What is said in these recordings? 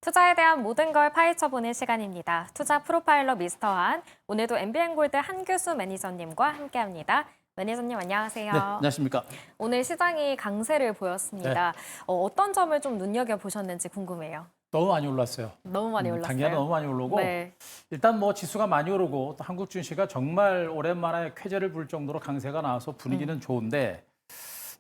투자에 대한 모든 걸 파헤쳐보는 시간입니다. 투자 프로파일러 미스터 한, 오늘도 MBN골드 한규수 매니저님과 함께합니다. 매니저님 안녕하세요. 네, 안녕하십니까. 오늘 시장이 강세를 보였습니다. 어떤 점을 좀 눈여겨보셨는지 궁금해요. 너무 많이 올랐어요. 너무 많이 올랐어요. 단기가 너무 많이 오르고 네. 일단 뭐 지수가 많이 오르고 또 한국 증시가 정말 오랜만에 쾌재를 부를 정도로 강세가 나와서 분위기는 좋은데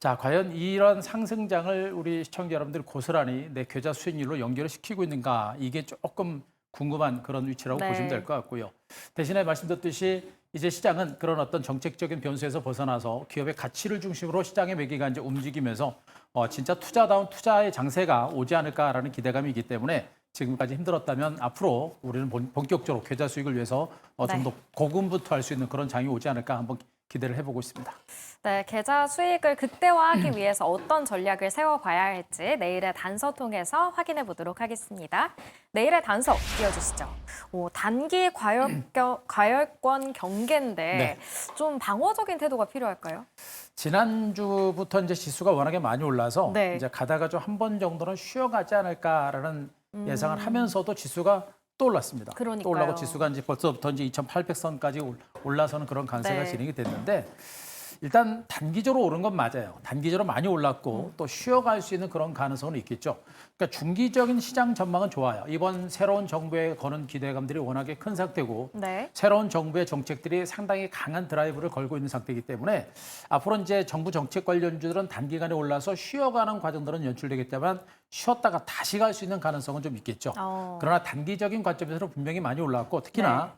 자, 과연 이런 상승장을 우리 시청자 여러분들이 고스란히 내 계좌 수익률로 연결을 시키고 있는가 이게 조금 궁금한 그런 위치라고 네. 보시면 될 것 같고요. 대신에 말씀드렸듯이 이제 시장은 그런 어떤 정책적인 변수에서 벗어나서 기업의 가치를 중심으로 시장의 매기가 이제 움직이면서 진짜 투자다운 투자의 장세가 오지 않을까라는 기대감이 있기 때문에 지금까지 힘들었다면 앞으로 우리는 본격적으로 계좌 수익을 위해서 좀 더 고군분투할 수 있는 그런 장이 오지 않을까 한번 기대를 해보고 있습니다. 네, 계좌 수익을 극대화하기 위해서 어떤 전략을 세워봐야 할지 내일의 단서 통해서 확인해 보도록 하겠습니다. 내일의 단서 띄워주시죠. 단기 과열권 경계인데 네. 좀 방어적인 태도가 필요할까요? 지난주부터 이제 지수가 워낙에 많이 올라서 네. 이제 가다가 좀 한 번 정도는 쉬어가지 않을까라는 예상을 하면서도 지수가 또 올랐습니다. 그러니까요. 또 올라고 지수가 이제 벌써부터 이제 2,800선까지 올라서는 그런 강세가 네. 진행이 됐는데 일단 단기적으로 오른 건 맞아요. 단기적으로 많이 올랐고 또 쉬어갈 수 있는 그런 가능성은 있겠죠. 그러니까 중기적인 시장 전망은 좋아요. 이번 새로운 정부에 거는 기대감들이 워낙에 큰 상태고 네. 새로운 정부의 정책들이 상당히 강한 드라이브를 걸고 있는 상태이기 때문에 앞으로 이제 정부 정책 관련주들은 단기간에 올라서 쉬어가는 과정들은 연출되겠지만 쉬었다가 다시 갈 수 있는 가능성은 좀 있겠죠. 그러나 단기적인 관점에서는 분명히 많이 올라왔고 특히나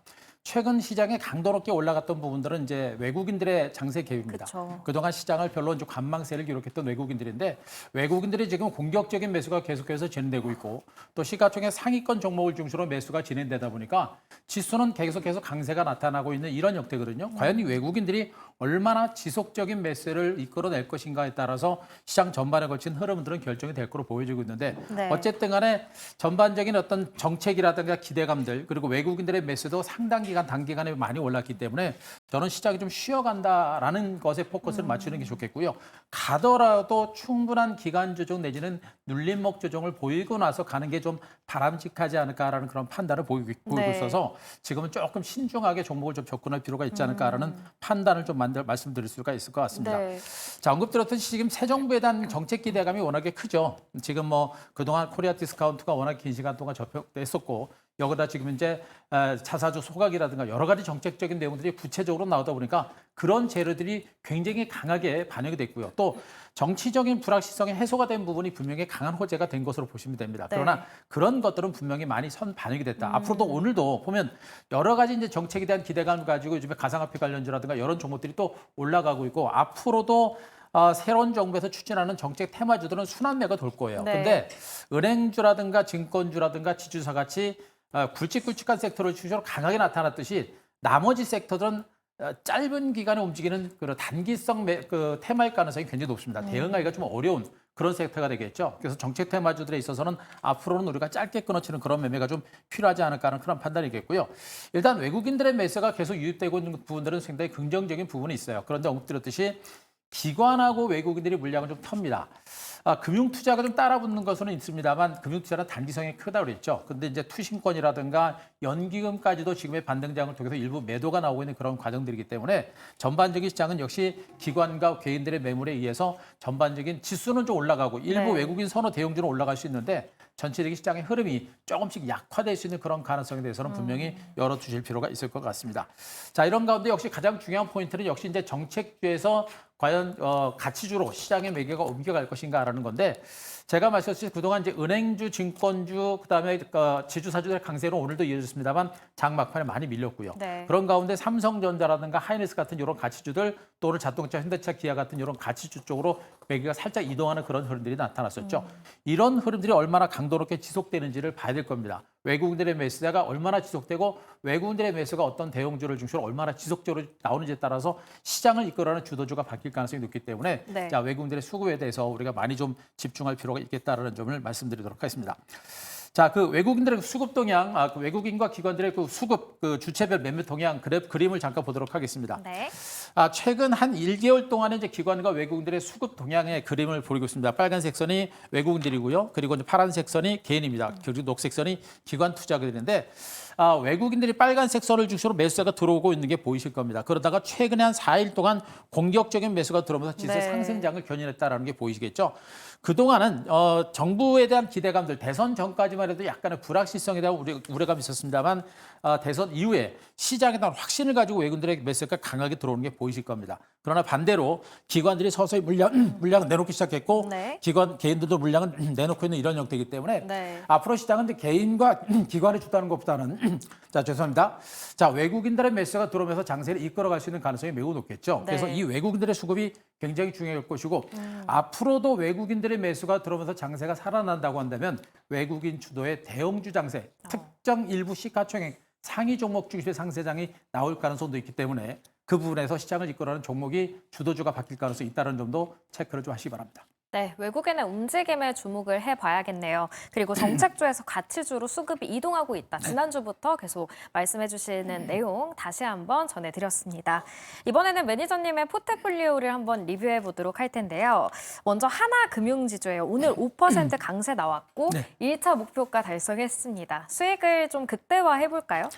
최근 시장에 강도 높게 올라갔던 부분들은 이제 외국인들의 장세 개입니다. 그쵸. 그동안 시장을 별로 이제 관망세를 기록했던 외국인들인데 외국인들이 지금 공격적인 매수가 계속해서 진행되고 있고 또 시가총액 상위권 종목을 중심으로 매수가 진행되다 보니까 지수는 계속해서 강세가 나타나고 있는 이런 형태거든요. 과연 이 외국인들이 얼마나 지속적인 매수를 이끌어낼 것인가에 따라서 시장 전반에 걸친 흐름들은 결정이 될 거로 보여지고 있는데 네. 어쨌든 간에 전반적인 어떤 정책이라든가 기대감들 그리고 외국인들의 매수도 상당 기간 단기간에 많이 올랐기 때문에 저는 시장이 좀 쉬어간다라는 것에 포커스를 맞추는 게 좋겠고요. 가더라도 충분한 기간 조정 내지는 눌림목 조정을 보이고 나서 가는 게 좀 바람직하지 않을까라는 그런 판단을 보이고 있어서 지금은 조금 신중하게 종목을 좀 접근할 필요가 있지 않을까라는 판단을 좀 말씀드릴 수가 있을 것 같습니다. 네. 자, 언급드렸듯이 지금 새 정부에 대한 정책 기대감이 워낙에 크죠. 지금 뭐 그동안 코리아 디스카운트가 워낙 긴 시간 동안 접촉됐었고 여기다 지금 이제 자사주 소각이라든가 여러 가지 정책적인 내용들이 구체적으로 나오다 보니까 그런 재료들이 굉장히 강하게 반영이 됐고요. 또 정치적인 불확실성이 해소가 된 부분이 분명히 강한 호재가 된 것으로 보시면 됩니다. 그러나 그런 것들은 분명히 많이 반영이 됐다. 앞으로도 오늘도 보면 여러 가지 이제 정책에 대한 기대감을 가지고 요즘에 가상화폐 관련주라든가 이런 종목들이 또 올라가고 있고 앞으로도 새로운 정부에서 추진하는 정책 테마주들은 순환매가 돌 거예요. 그런데 은행주라든가 증권주라든가 지주사 같이 굵직굵직한 섹터를 중심으로 강하게 나타났듯이 나머지 섹터들은 짧은 기간에 움직이는 그런 단기성 그 테마일 가능성이 굉장히 높습니다. 대응하기가 좀 어려운 그런 섹터가 되겠죠. 그래서 정책 테마주들에 있어서는 앞으로는 우리가 짧게 끊어치는 그런 매매가 좀 필요하지 않을까 하는 그런 판단이겠고요. 일단 외국인들의 매수가 계속 유입되고 있는 부분들은 상당히 긍정적인 부분이 있어요. 그런데 언급드렸듯이 기관하고 외국인들이 물량을 좀 텁니다. 금융 투자가 좀 따라붙는 것은 있습니다만 금융 투자는 단기성이 크다고 그랬죠. 근데 이제 투신권이라든가 연기금까지도 지금의 반등장을 통해서 일부 매도가 나오고 있는 그런 과정들이기 때문에 전반적인 시장은 역시 기관과 개인들의 매물에 의해서 전반적인 지수는 좀 올라가고 일부 외국인 선호 대형주는 올라갈 수 있는데 전체적인 시장의 흐름이 조금씩 약화될 수 있는 그런 가능성에 대해서는 분명히 열어두실 필요가 있을 것 같습니다. 자, 이런 가운데 역시 가장 중요한 포인트는 역시 이제 정책주에서 과연 가치주로 시장의 매개가 옮겨갈 것인가라는 건데 제가 말씀드렸듯이 그동안 이제 은행주, 증권주, 그다음에 지주사주들의 강세로 오늘도 이어졌습니다만 장 막판에 많이 밀렸고요. 그런 가운데 삼성전자라든가 하이닉스 같은 이런 가치주들 또 오늘 자동차, 현대차, 기아 같은 이런 가치주 쪽으로 매개가 살짝 이동하는 그런 흐름들이 나타났었죠. 이런 흐름들이 얼마나 강도 높게 지속되는지를 봐야 될 겁니다. 외국인들의 매수가 얼마나 지속되고 외국인들의 매수가 어떤 대형주를 중심으로 얼마나 지속적으로 나오는지에 따라서 시장을 이끌어가는 주도주가 바뀔 가능성이 높기 때문에 자, 외국인들의 수급에 대해서 우리가 많이 좀 집중할 필요가 있겠다는 점을 말씀드리도록 하겠습니다. 자, 그 외국인들의 수급 동향, 그 외국인과 기관들의 그 수급 그 주체별 매매 동향 그림을 잠깐 보도록 하겠습니다. 네. 최근 한 1개월 동안에 이제 기관과 외국인들의 수급 동향의 그림을 보이고 있습니다. 빨간색 선이 외국인들이고요. 그리고 이제 파란색 선이 개인입니다. 그리고 녹색 선이 기관 투자자들인데 외국인들이 빨간색 선을 중심으로 매수세가 들어오고 있는 게 보이실 겁니다. 그러다가 최근에 한 4일 동안 공격적인 매수가 들어오면서 지수 네. 상승장을 견인했다라는 게 보이시겠죠. 그동안은 정부에 대한 기대감들, 대선 전까지만 해도 약간의 불확실성에 대한 우려감이 있었습니다만 대선 이후에 시장에 대한 확신을 가지고 외국인들의 매수가 강하게 들어오는 게 보이실 겁니다. 그러나 반대로 기관들이 서서히 물량을 내놓기 시작했고 네. 개인들도 물량을 내놓고 있는 이런 형태이기 때문에 네. 앞으로 시장은 이제 개인과 기관이 주도하는 것보다는 죄송합니다. 외국인들의 매수가 들어오면서 장세를 이끌어갈 수 있는 가능성이 매우 높겠죠. 네. 그래서 이 외국인들의 수급이 굉장히 중요할 것이고 앞으로도 외국인들의 매수가 들어오면서 장세가 살아난다고 한다면 외국인 주도의 대형주 장세, 특정 일부 시가총액 상위 종목 중심의 상세장이 나올 가능성도 있기 때문에 그 부분에서 시장을 이끌어가는 종목이 주도주가 바뀔 가능성이 있다는 점도 체크를 좀 하시기 바랍니다. 네, 외국인의 움직임에 주목을 해봐야겠네요. 그리고 정책주에서 가치주로 수급이 이동하고 있다. 지난주부터 계속 말씀해 주시는 내용 다시 한번 전해드렸습니다. 이번에는 매니저님의 포트폴리오를 한번 리뷰해 보도록 할 텐데요. 먼저 하나금융지주예요. 오늘 5% 강세 나왔고 네. 1차 목표가 달성했습니다. 수익을 좀 극대화해 볼까요?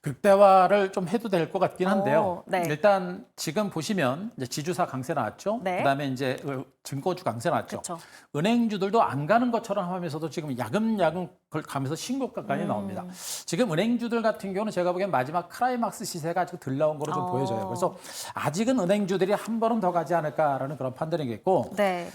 극대화를 좀 해도 될 것 같긴 한데요. 네. 일단 지금 보시면 이제 지주사 강세 나왔죠. 네. 그다음에 이제 증권주 강세 나왔죠. 그쵸. 은행주들도 안 가는 것처럼 하면서도 지금 야금야금 가면서 신고가까지 나옵니다. 지금 은행주들 같은 경우는 제가 보기엔 마지막 클라이막스 시세가 아직 덜 나온 거로 좀 보여져요. 그래서 아직은 은행주들이 한 번은 더 가지 않을까라는 그런 판단이겠고 네.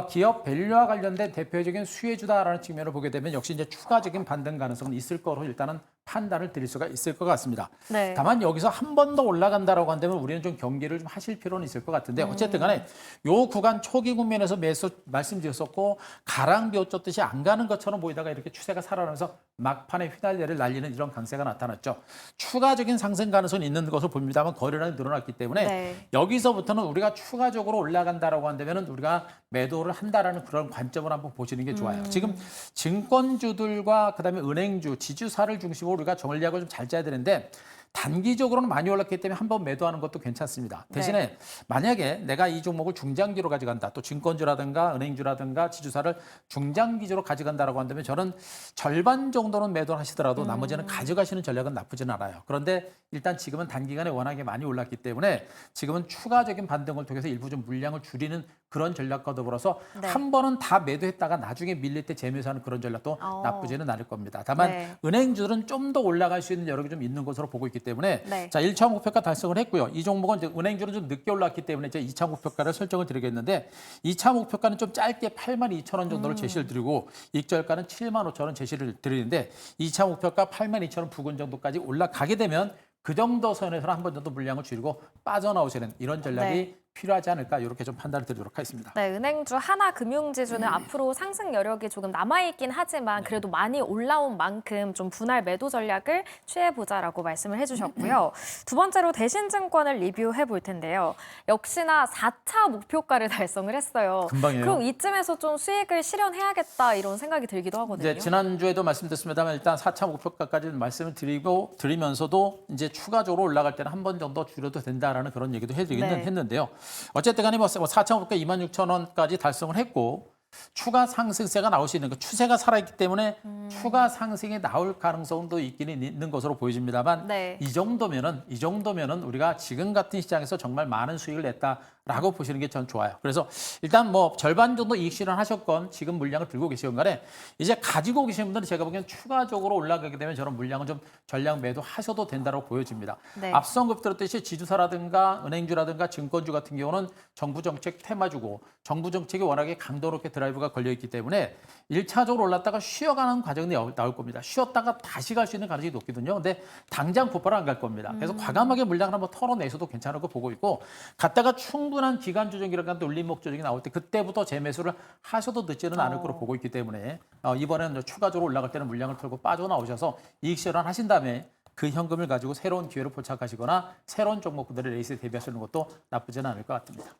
기업 밸류와 관련된 대표적인 수혜주다라는 측면을 보게 되면 역시 이제 추가적인 반등 가능성은 있을 거로 일단은 판단을 드릴 수가 있을 것 같습니다. 네. 다만 여기서 한 번 더 올라간다라고 한다면 우리는 좀 경계를 좀 하실 필요는 있을 것 같은데 어쨌든 간에 요 구간 초기 국면에서 매수 말씀드렸었고 가랑비웃 듯이 안 가는 것처럼 보이다가 이렇게 추세가 살아나면서 막판에 휘날려를 날리는 이런 강세가 나타났죠. 추가적인 상승 가능성이 있는 것을 봅니다만 거래량이 늘어났기 때문에 네. 여기서부터는 우리가 추가적으로 올라간다라고 한다면 우리가 매도를 한다라는 그런 관점을 한번 보시는 게 좋아요. 지금 증권주들과 그다음에 은행주, 지주사를 중심으로 우리가 전략을 좀 잘 짜야 되는데 단기적으로는 많이 올랐기 때문에 한번 매도하는 것도 괜찮습니다. 대신에 네. 만약에 내가 이 종목을 중장기로 가져간다. 또 증권주라든가 은행주라든가 지주사를 중장기적으로 가져간다라고 한다면 저는 절반 정도는 매도를 하시더라도 나머지는 가져가시는 전략은 나쁘진 않아요. 그런데 일단 지금은 단기간에 워낙에 많이 올랐기 때문에 지금은 추가적인 반등을 통해서 일부 좀 물량을 줄이는 그런 전략과 더불어서 네. 한 번은 다 매도했다가 나중에 밀릴 때 재매수하는 그런 전략도 나쁘지는 않을 겁니다. 다만 네. 은행주들은 좀 더 올라갈 수 있는 여력이 좀 있는 것으로 보고 있기 때문에 네. 자 1차 목표가 달성을 했고요. 이 종목은 이제 은행주는 좀 늦게 올랐기 때문에 이제 2차 목표가를 설정을 드리겠는데 2차 목표가는 좀 짧게 82,000원 정도를 제시를 드리고 익절가는 75,000원 제시를 드리는데 2차 목표가 82,000원 부근 정도까지 올라가게 되면 그 정도 선에서는 한 번 정도 물량을 줄이고 빠져나오시는 이런 전략이 네. 필요하지 않을까 이렇게 좀 판단을 드리도록 하겠습니다. 네, 은행주 하나금융지주는 앞으로 상승 여력이 조금 남아있긴 하지만 그래도 많이 올라온 만큼 좀 분할 매도 전략을 취해보자라고 말씀을 해주셨고요. 두 번째로 대신증권을 리뷰해 볼 텐데요. 역시나 4차 목표가를 달성을 했어요. 금방이에요. 그럼 이쯤에서 좀 수익을 실현해야겠다 이런 생각이 들기도 하거든요. 이제 지난주에도 말씀드렸습니다만 일단 4차 목표가까지 말씀을 드리면서도 이제 추가적으로 올라갈 때는 한 번 정도 줄여도 된다라는 그런 얘기도 해드리긴 네. 했는데요. 어쨌든 간에 4차 목표가 26,000원까지 달성을 했고 추가 상승세가 나올 수 있는 그 추세가 살아있기 때문에 추가 상승이 나올 가능성도 있기는 있는 것으로 보여집니다만 네. 이 정도면은 우리가 지금 같은 시장에서 정말 많은 수익을 냈다라고 보시는 게 전 좋아요. 그래서 일단 뭐 절반 정도 이익 실현하셨건 지금 물량을 들고 계시건 간에 이제 가지고 계신 분들은 제가 보기엔 추가적으로 올라가게 되면 저런 물량을 좀 전량 매도하셔도 된다고 보여집니다. 네. 앞서 언급드렸듯이 지주사라든가 은행주라든가 증권주 같은 경우는 정부 정책 테마주고 정부 정책이 워낙에 강도 높게 드라이브가 걸려있기 때문에 1차적으로 올랐다가 쉬어가는 과정이 나올 겁니다. 쉬었다가 다시 갈 수 있는 가능성이 높거든요. 근데 당장 곧바로 안 갈 겁니다. 그래서 과감하게 물량을 한번 털어내셔도 괜찮을 거 보고 있고 갔다가 충분한 기간 조정이라든가 울림목 조정이 나올 때 그때부터 재매수를 하셔도 늦지는 않을 거로 보고 있기 때문에 이번에는 추가적으로 올라갈 때는 물량을 털고 빠져나오셔서 이익 실현하신 다음에 그 현금을 가지고 새로운 기회를 포착하시거나 새로운 종목들의 레이스에 대비하시는 것도 나쁘지는 않을 것 같습니다.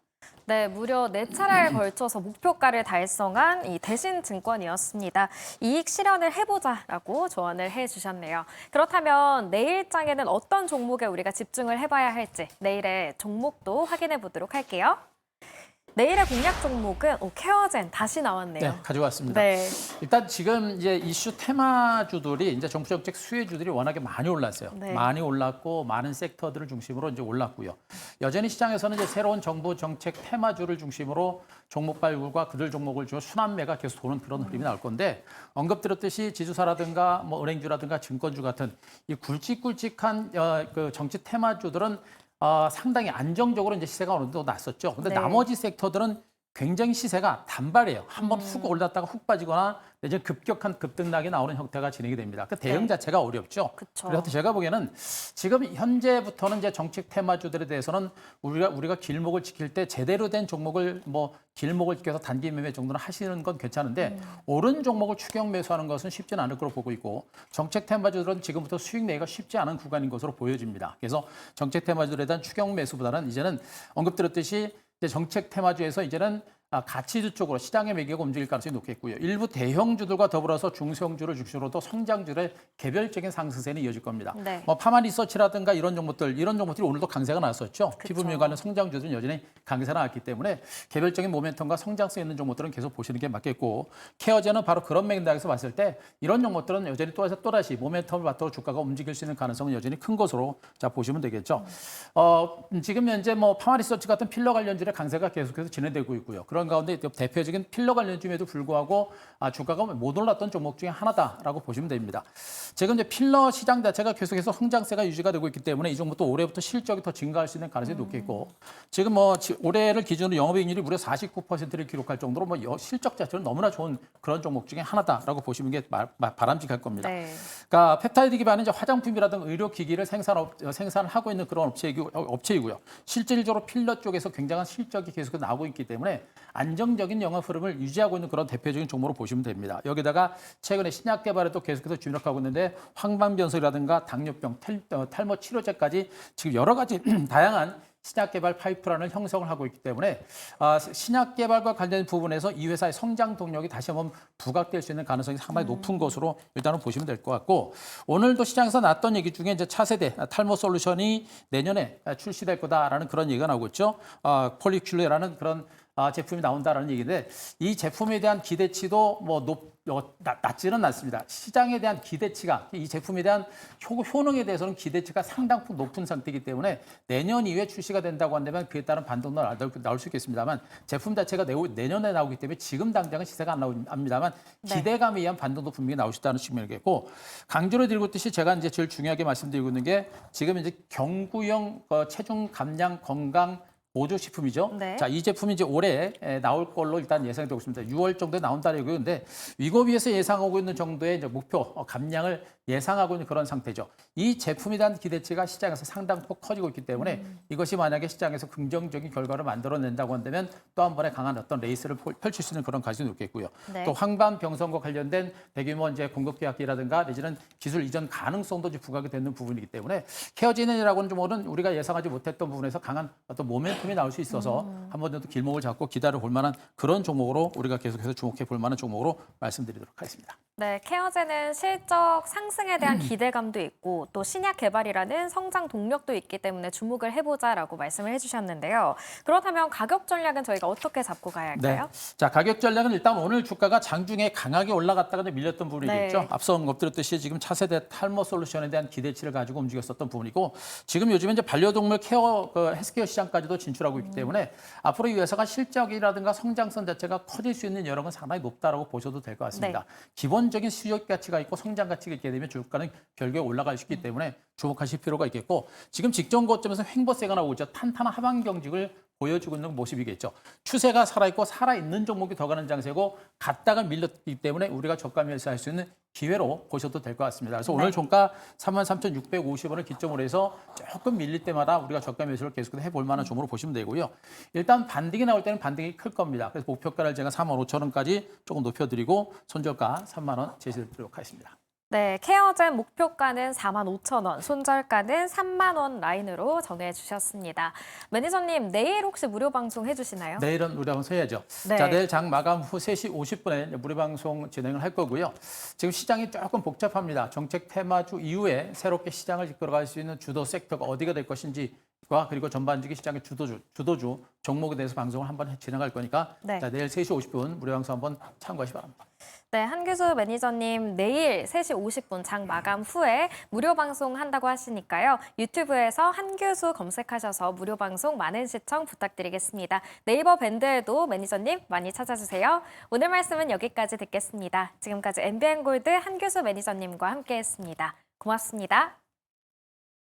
네, 무려 4차례에 걸쳐서 목표가를 달성한 이 대신증권이었습니다. 이익 실현을 해보자라고 조언을 해주셨네요. 그렇다면 내일장에는 어떤 종목에 우리가 집중을 해봐야 할지 내일의 종목도 확인해 보도록 할게요. 내일의 공략 종목은 케어젠 다시 나왔네요. 네, 가져왔습니다. 네. 일단 지금 이제 이슈 테마주들이 이제 정부 정책 수혜주들이 워낙에 많이 올랐어요. 네. 많이 올랐고 많은 섹터들을 중심으로 이제 올랐고요. 여전히 시장에서는 이제 새로운 정부 정책 테마주를 중심으로 종목 발굴과 그들 종목을 주로 순환매가 계속 도는 그런 흐름이 나올 건데 언급드렸듯이 지주사라든가 뭐 은행주라든가 증권주 같은 이 굵직굵직한 그 정치 테마주들은 상당히 안정적으로 이제 시세가 어느 정도 났었죠. 근데 네. 나머지 섹터들은 굉장히 시세가 단발이에요. 한번 훅 올랐다가 훅 빠지거나 이제 급격한 급등락이 나오는 형태가 진행이 됩니다. 그 대응 네. 자체가 어렵죠. 그쵸. 그래서 제가 보기에는 지금 현재부터는 이제 정책 테마주들에 대해서는 우리가 길목을 지킬 때 제대로 된 종목을 뭐 길목을 지켜서 단기 매매 정도는 하시는 건 괜찮은데 옳은 종목을 추격 매수하는 것은 쉽지는 않을 거로 보고 있고 정책 테마주들은 지금부터 수익 내기가 쉽지 않은 구간인 것으로 보여집니다. 그래서 정책 테마주들에 대한 추격 매수보다는 이제는 언급드렸듯이 이제 정책 테마주에서 이제는 가치주 쪽으로 시장의 매개가 움직일 가능성이 높겠고요. 일부 대형주들과 더불어서 중소형주를 중심으로도 성장주의 개별적인 상승세는 이어질 겁니다. 네. 뭐 파마리서치라든가 이런 종목들이 오늘도 강세가 나왔었죠. 피부미에 관련 성장주들은 여전히 강세가 나왔기 때문에 개별적인 모멘텀과 성장성 있는 종목들은 계속 보시는 게 맞겠고 케어제는 바로 그런 맥락에서 봤을 때 이런 종목들은 여전히 또다시 모멘텀을 바탕으로 주가가 움직일 수 있는 가능성은 여전히 큰 것으로 자 보시면 되겠죠. 지금 현재 뭐 파마리서치 같은 필러 관련주의 강세가 계속해서 진행되고 있고요. 그런 가운데 대표적인 필러 관련주임에도 불구하고 주가가 못 올랐던 종목 중에 하나다라고 보시면 됩니다. 지금 이제 필러 시장 자체가 계속해서 성장세가 유지가 되고 있기 때문에 이 종목도 올해부터 실적이 더 증가할 수 있는 가능성이 높겠고 지금 뭐 올해를 기준으로 영업이익률이 무려 49%를 기록할 정도로 뭐 실적 자체는 너무나 좋은 그런 종목 중에 하나다라고 보시는 게 바람직할 겁니다. 네. 그러니까 펩타이드 기반의 이제 화장품이라든가 의료기기를 생산을 하고 있는 그런 업체이고요. 실질적으로 필러 쪽에서 굉장한 실적이 계속 나오고 있기 때문에 안정적인 영업 흐름을 유지하고 있는 그런 대표적인 종목으로 보시면 됩니다. 여기다가 최근에 신약 개발에도 계속해서 주력하고 있는데 황반변소라든가 당뇨병, 탈모 치료제까지 지금 여러 가지 다양한 신약 개발 파이프라인을 형성을 하고 있기 때문에 신약 개발과 관련된 부분에서 이 회사의 성장 동력이 다시 한번 부각될 수 있는 가능성이 상당히 높은 것으로 일단은 보시면 될 것 같고 오늘도 시장에서 났던 얘기 중에 이제 차세대 탈모 솔루션이 내년에 출시될 거다라는 그런 얘기가 나오고 있죠. 폴리큘레라는 그런 제품이 나온다라는 얘기인데 이 제품에 대한 기대치도 낮지는 않습니다. 시장에 대한 기대치가 이 제품에 대한 효능에 대해서는 기대치가 상당히 높은 상태이기 때문에 내년 이후에 출시가 된다고 한다면 그에 따른 반등도 나올 수 있겠습니다만 제품 자체가 내년에 나오기 때문에 지금 당장은 시세가 안 나옵니다만 기대감에 의한 반등도 분명히 나올 수 있다는 측면이겠고 강조를 드리고 있듯이 제가 이제 제일 중요하게 말씀드리고 있는 게 지금 이제 경구용 체중 감량 건강 보조식품이죠. 네. 자, 이 제품이 이제 올해 나올 걸로 일단 예상이 되고 있습니다. 6월 정도에 나온다는 얘기고요. 근데 위고비에서 예상하고 있는 정도의 이제 목표 감량을 예상하고 있는 그런 상태죠. 이 제품에 대한 기대치가 시장에서 상당폭 커지고 있기 때문에 이것이 만약에 시장에서 긍정적인 결과를 만들어낸다고 한다면 또 한 번의 강한 어떤 레이스를 펼칠 수 있는 그런 가능성이 높겠고요. 네. 또 황반병성과 관련된 대규모 이제 공급 계약이라든가 내지는 기술 이전 가능성도 이제 부각이 되는 부분이기 때문에 케어지넨이라고는 종목은 우리가 예상하지 못했던 부분에서 강한 어떤 모멘텀이 나올 수 있어서 한 번 정도 길목을 잡고 기다려 볼 만한 그런 종목으로 우리가 계속해서 주목해 볼 만한 종목으로 말씀드리도록 하겠습니다. 네, 케어제는 실적 상승에 대한 기대감도 있고 또 신약 개발이라는 성장 동력도 있기 때문에 주목을 해보자라고 말씀을 해주셨는데요. 그렇다면 가격 전략은 저희가 어떻게 잡고 가야 할까요? 네. 자, 가격 전략은 일단 오늘 주가가 장중에 강하게 올라갔다가 밀렸던 부분이겠죠. 네. 앞서 언급드렸듯이 지금 차세대 탈모 솔루션에 대한 기대치를 가지고 움직였었던 부분이고 지금 요즘에 이제 반려동물 케어 헬스케어 시장까지도 진출하고 있기 때문에 앞으로 이 회사가 실적이라든가 성장성 자체가 커질 수 있는 여력은 상당히 높다라고 보셔도 될 것 같습니다. 네. 기본적인 수익 가치가 있고 성장 가치가 있게 되면 주가는 별개에 올라갈 수 있기 때문에 주목하실 필요가 있겠고 지금 직전 고점에서 횡보세가 나오고 있죠. 탄탄한 하방 경직을 보여주고 있는 모습이겠죠. 추세가 살아있고 살아있는 종목이 더 가는 장세고 갔다가 밀렸기 때문에 우리가 저가 매수할 수 있는 기회로 보셔도 될 것 같습니다. 그래서 오늘 종가 33,650원을 기점으로 해서 조금 밀릴 때마다 우리가 저가 매수를 계속해서 해볼 만한 종목으로 보시면 되고요. 일단 반등이 나올 때는 반등이 클 겁니다. 그래서 목표가를 제가 35,000원까지 조금 높여드리고 손절가 3만 원 제시드리도록 하겠습니다. 네, 케어젠 목표가는 45,000원, 손절가는 3만 원 라인으로 정해주셨습니다. 매니저님, 내일 혹시 무료 방송 해주시나요? 내일은 무료 방송 해야죠. 네. 자, 내일 장 마감 후 3시 50분에 무료 방송 진행을 할 거고요. 지금 시장이 조금 복잡합니다. 정책 테마주 이후에 새롭게 시장을 이끌어갈 수 있는 주도 섹터가 어디가 될 것인지와 그리고 전반적인 시장의 주도주 종목에 대해서 방송을 한번 진행할 거니까 네. 자, 내일 3시 50분 무료 방송 한번 참고하시 바랍니다. 네, 한규수 매니저님 내일 3시 50분 장 마감 후에 무료 방송 한다고 하시니까요. 유튜브에서 한규수 검색하셔서 무료 방송 많은 시청 부탁드리겠습니다. 네이버 밴드에도 매니저님 많이 찾아주세요. 오늘 말씀은 여기까지 듣겠습니다. 지금까지 MBN골드 한규수 매니저님과 함께했습니다. 고맙습니다.